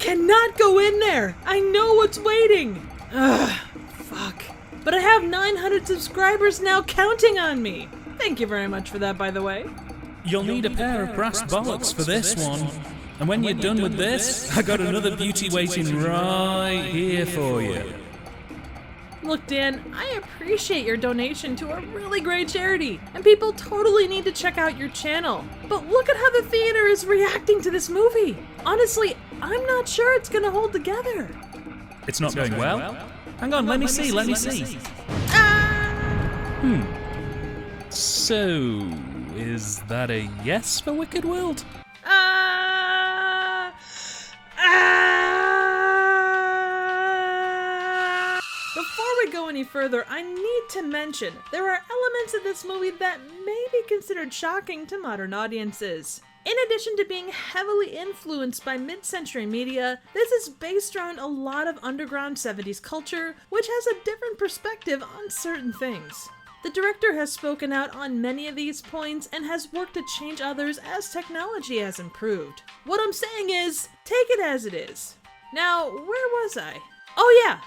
cannot go in there! I know what's waiting! Ugh, fuck. But I have 900 subscribers now counting on me! Thank you very much for that, by the way. You'll need a pair of brass bollocks for this one. And when you're done with this, I got another beauty waiting right here for you. Look, Dan, I appreciate your donation to a really great charity, and people totally need to check out your channel. But look at how the theater is reacting to this movie. Honestly, I'm not sure it's gonna hold together. It's not going well? Hang on, let me see. So, is that a yes for Wicked World? Before we go any further, I need to mention there are elements of this movie that may be considered shocking to modern audiences. In addition to being heavily influenced by mid-century media, this is based around a lot of underground 70s culture, which has a different perspective on certain things. The director has spoken out on many of these points and has worked to change others as technology has improved. What I'm saying is, take it as it is. Now, where was I? Oh yeah!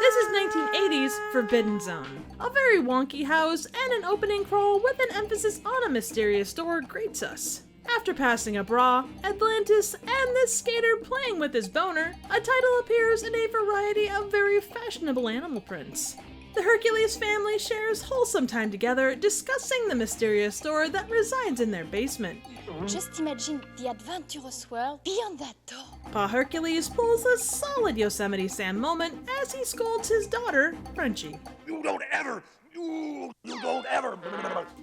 This is 1980s Forbidden Zone. A very wonky house and an opening crawl with an emphasis on a mysterious door greets us. After passing a bra, Atlantis, and this skater playing with his boner, a title appears in a variety of very fashionable animal prints. The Hercules family shares wholesome time together discussing the mysterious door that resides in their basement. Just imagine the adventurous world beyond that door. Pa Hercules pulls a solid Yosemite Sam moment as he scolds his daughter, Frenchie. You don't ever.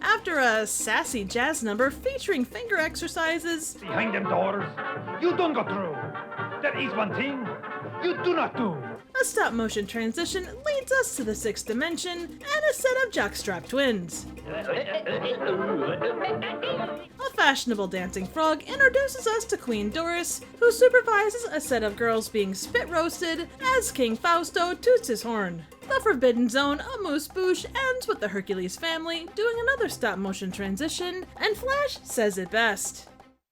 After a sassy jazz number featuring finger exercises, Behind them doors, you don't go through. There is one thing you do not do. a stop-motion transition leads us to the sixth dimension and a set of jockstrap twins. A fashionable dancing frog introduces us to Queen Doris, who supervises a set of girls being spit-roasted as King Fausto toots his horn. The Forbidden Zone, a moose bouche, ends with the Hercules family doing another stop-motion transition, and Flash says it best.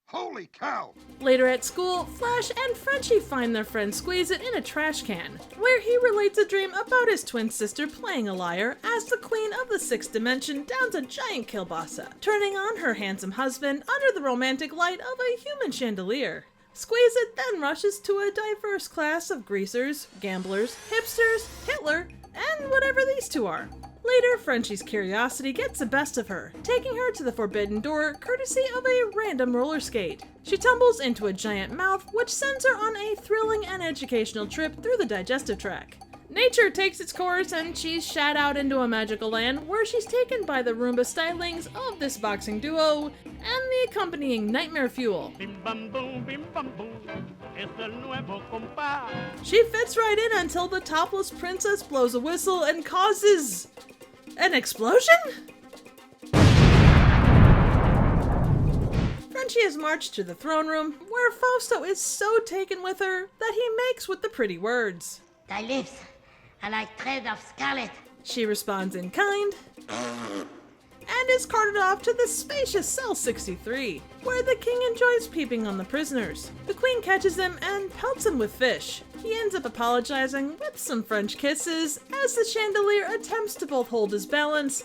Holy cow! Later at school, Flash and Frenchie find their friend Squeeze-It in a trash can, where he relates a dream about his twin sister playing a liar as the queen of the sixth dimension downs a giant kielbasa, turning on her handsome husband under the romantic light of a human chandelier. Squeeze-It then rushes to a diverse class of greasers, gamblers, hipsters, Hitler, and whatever these two are. Later, Frenchie's curiosity gets the best of her, taking her to the forbidden door courtesy of a random roller skate. She tumbles into a giant mouth, which sends her on a thrilling and educational trip through the digestive tract. Nature takes its course and she's shot out into a magical land where she's taken by the Roomba stylings of this boxing duo and the accompanying nightmare fuel. She fits right in until the topless princess blows a whistle and causes an explosion? Frenchie is marched to the throne room, where Fausto is so taken with her that he makes with the pretty words. Thy lips are like thread of scarlet. She responds in kind, and is carted off to the spacious Cell 63, where the king enjoys peeping on the prisoners. The queen catches him and pelts him with fish. He ends up apologizing with some French kisses as the chandelier attempts to both hold his balance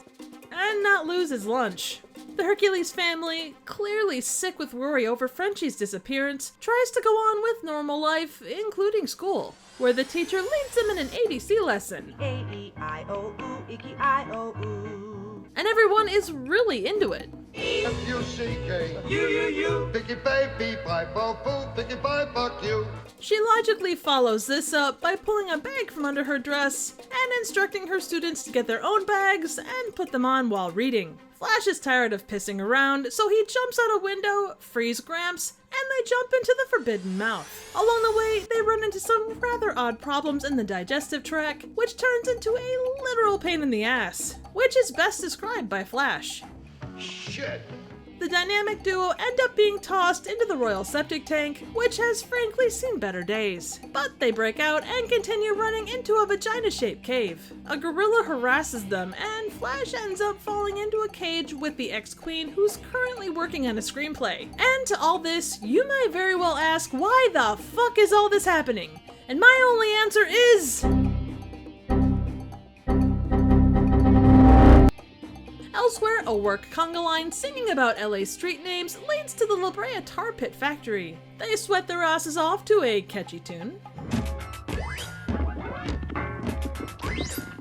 and not lose his lunch. The Hercules family, clearly sick with worry over Frenchie's disappearance, tries to go on with normal life, including school, where the teacher leads them in an ABC lesson. A-E-I-O-U, Icky-I-O-U. And everyone is really into it. F-U-C-K. You. Picky baby, bye, boo, picky bye, fuck you. She logically follows this up by pulling a bag from under her dress and instructing her students to get their own bags and put them on while reading. Flash is tired of pissing around, so he jumps out a window, frees Gramps, and they jump into the forbidden mouth. Along the way, they run into some rather odd problems in the digestive tract, which turns into a literal pain in the ass, which is best described by Flash. Shit. The dynamic duo end up being tossed into the royal septic tank, which has frankly seen better days. But they break out and continue running into a vagina-shaped cave. A gorilla harasses them, and Flash ends up falling into a cage with the ex-queen who's currently working on a screenplay. And to all this, you might very well ask, why the fuck is all this happening? And my only answer is... Elsewhere, a work conga line singing about LA street names leads to the La Brea Tar Pit Factory. They sweat their asses off to a catchy tune.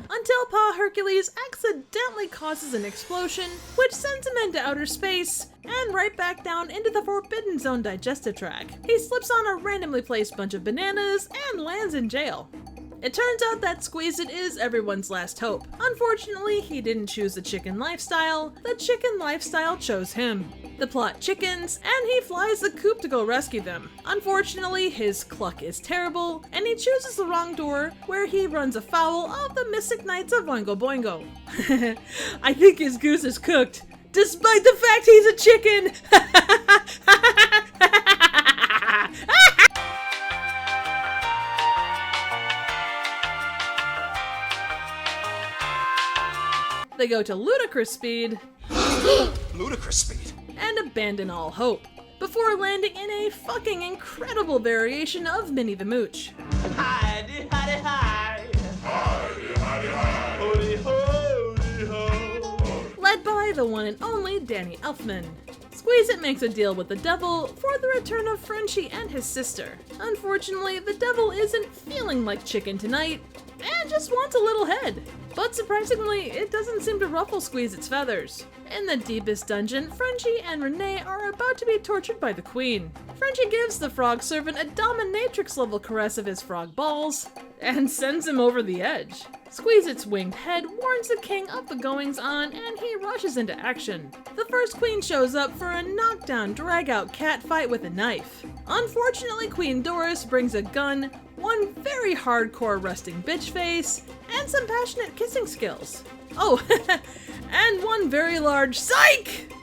Until Pa Hercules accidentally causes an explosion, which sends him into outer space, and right back down into the Forbidden Zone digestive tract. He slips on a randomly placed bunch of bananas and lands in jail. It turns out that Squeeze-It is everyone's last hope. Unfortunately, he didn't choose the chicken lifestyle. The chicken lifestyle chose him. The plot chickens, and he flies the coop to go rescue them. Unfortunately, his cluck is terrible, and he chooses the wrong door, where he runs afoul of the Mystic Knights of Oingo Boingo. I think his goose is cooked, despite the fact he's a chicken! They go to ludicrous speed. Ludicrous speed. And abandon all hope, before landing in a fucking incredible variation of Minnie the Mooch. Hidey, hidey, hide. Hidey, hidey, hide. Holy, holy, ho. Led by the one and only Danny Elfman. Squeeze-It makes a deal with the devil for the return of Frenchie and his sister. Unfortunately, the devil isn't feeling like chicken tonight, and just wants a little head. But surprisingly, it doesn't seem to ruffle Squeeze-It's feathers. In the deepest dungeon, Frenchie and Renee are about to be tortured by the queen. Frenchie gives the frog servant a dominatrix-level caress of his frog balls, and sends him over the edge. Squeeze-It's winged head warns the king of the goings-on, and he rushes into action. The first queen shows up for a knockdown, drag-out cat fight with a knife. Unfortunately, Queen Doris brings a gun, one very hardcore resting bitch face, and some passionate kissing skills. Oh, and one very large psych!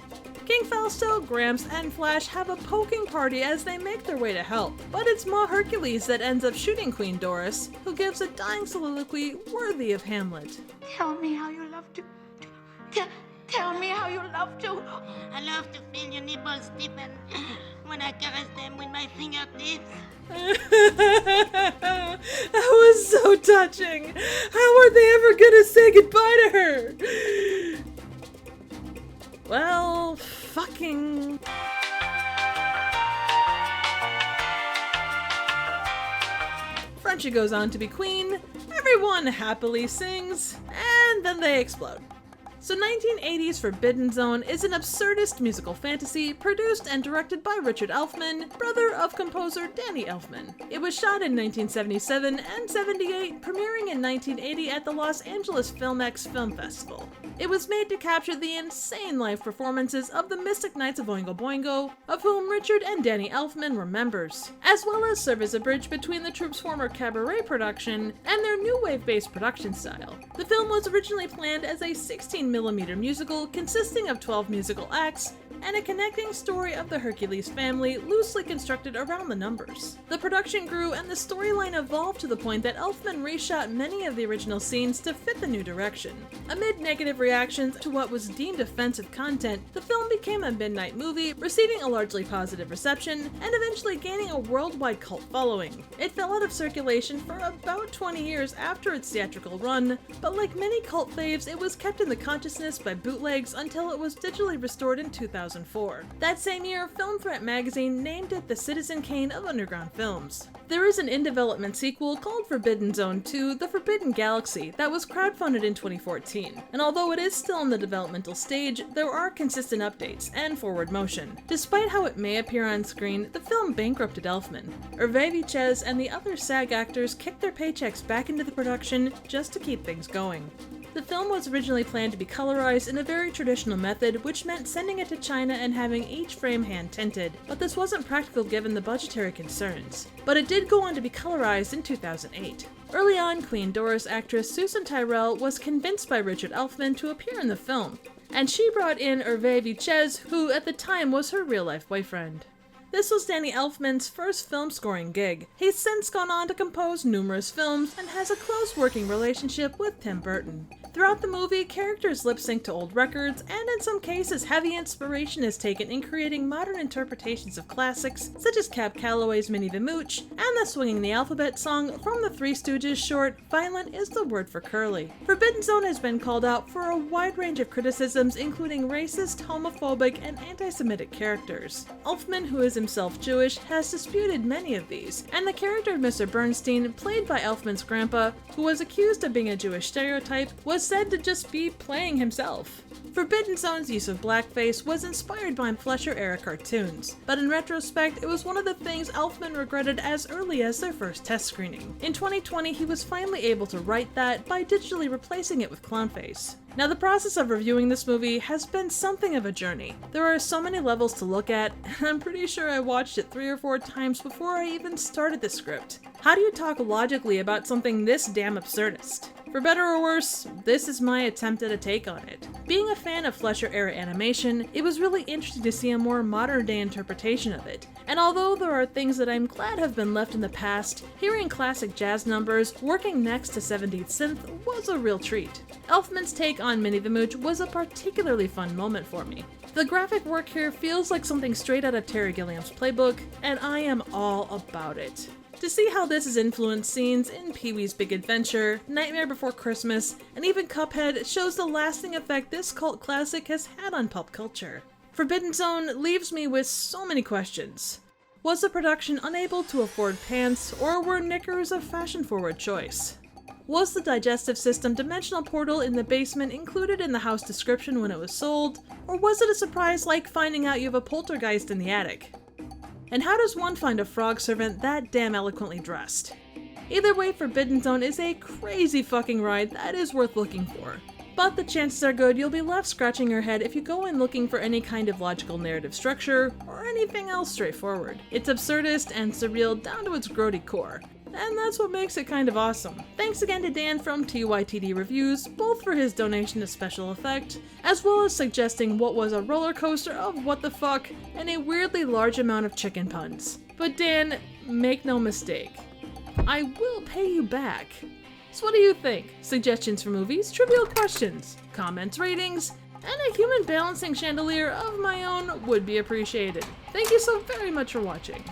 King Fausto, Gramps, and Flash have a poking party as they make their way to help, but it's Ma Hercules that ends up shooting Queen Doris, who gives a dying soliloquy worthy of Hamlet. Tell me how you love to. Tell me how you love to. I love to feel your nipples stiffen when I caress them with my fingertips. That was so touching! How are they ever gonna say goodbye to her? Well, fucking... Frenchie goes on to be queen, everyone happily sings, and then they explode. So 1980's Forbidden Zone is an absurdist musical fantasy produced and directed by Richard Elfman, brother of composer Danny Elfman. It was shot in 1977 and 78, premiering in 1980 at the Los Angeles FilmX Film Festival. It was made to capture the insane live performances of the Mystic Knights of Oingo Boingo, of whom Richard and Danny Elfman were members, as well as serve as a bridge between the troupe's former cabaret production and their new wave-based production style. The film was originally planned as a 16mm musical consisting of 12 musical acts and a connecting story of the Hercules family loosely constructed around the numbers. The production grew and the storyline evolved to the point that Elfman reshot many of the original scenes to fit the new direction. Amid negative reactions to what was deemed offensive content, the film became a midnight movie, receiving a largely positive reception and eventually gaining a worldwide cult following. It fell out of circulation for about 20 years after its theatrical run, but like many cult faves, it was kept in the consciousness by bootlegs until it was digitally restored in 2004. That same year, Film Threat magazine named it the Citizen Kane of underground films. There is an in-development sequel called Forbidden Zone 2: The Forbidden Galaxy that was crowdfunded in 2014, and although it is still in the developmental stage, there are consistent updates and forward motion. Despite how it may appear on screen, the film bankrupted Elfman. Hervé Vichez and the other SAG actors kicked their paychecks back into the production just to keep things going. The film was originally planned to be colorized in a very traditional method, which meant sending it to China and having each frame hand-tinted, but this wasn't practical given the budgetary concerns. But it did go on to be colorized in 2008. Early on, Queen Doris actress Susan Tyrrell was convinced by Richard Elfman to appear in the film. and she brought in Hervé Vichez, who at the time was her real-life boyfriend. This was Danny Elfman's first film scoring gig. He's since gone on to compose numerous films and has a close working relationship with Tim Burton. Throughout the movie, characters lip-sync to old records, and in some cases heavy inspiration is taken in creating modern interpretations of classics, such as Cab Calloway's Minnie the Mooch, and the Swinging the Alphabet song from the Three Stooges short, Violent is the Word for Curly. Forbidden Zone has been called out for a wide range of criticisms, including racist, homophobic, and anti-Semitic characters. Elfman, who is himself Jewish, has disputed many of these, and the character of Mr. Bernstein, played by Elfman's grandpa, who was accused of being a Jewish stereotype, was said to just be playing himself. Forbidden Zone's use of blackface was inspired by Fleischer-era cartoons, but in retrospect, it was one of the things Elfman regretted as early as their first test screening. In 2020, he was finally able to right that by digitally replacing it with clownface. Now, the process of reviewing this movie has been something of a journey. There are so many levels to look at, and I'm pretty sure I watched it 3 or 4 times before I even started the script. How do you talk logically about something this damn absurdist? For better or worse, this is my attempt at a take on it. Being a fan of Fleischer-era animation, it was really interesting to see a more modern-day interpretation of it. And although there are things that I'm glad have been left in the past, hearing classic jazz numbers working next to 70s synth was a real treat. Elfman's take on Minnie the Mooch was a particularly fun moment for me. The graphic work here feels like something straight out of Terry Gilliam's playbook, and I am all about it. To see how this has influenced scenes in Pee-wee's Big Adventure, Nightmare Before Christmas, and even Cuphead shows the lasting effect this cult classic has had on pop culture. Forbidden Zone leaves me with so many questions. Was the production unable to afford pants, or were knickers a fashion-forward choice? Was the digestive system dimensional portal in the basement included in the house description when it was sold, or was it a surprise like finding out you have a poltergeist in the attic? And how does one find a frog servant that damn eloquently dressed? Either way, Forbidden Zone is a crazy fucking ride that is worth looking for. But the chances are good you'll be left scratching your head if you go in looking for any kind of logical narrative structure, or anything else straightforward. It's absurdist and surreal down to its grody core. And that's what makes it kind of awesome. Thanks again to Dan from TYTD Reviews, both for his donation to special effect, as well as suggesting what was a roller coaster of what the fuck and a weirdly large amount of chicken puns. But Dan, make no mistake, I will pay you back. So what do you think? Suggestions for movies, trivial questions, comments, ratings, and a human balancing chandelier of my own would be appreciated. Thank you so very much for watching.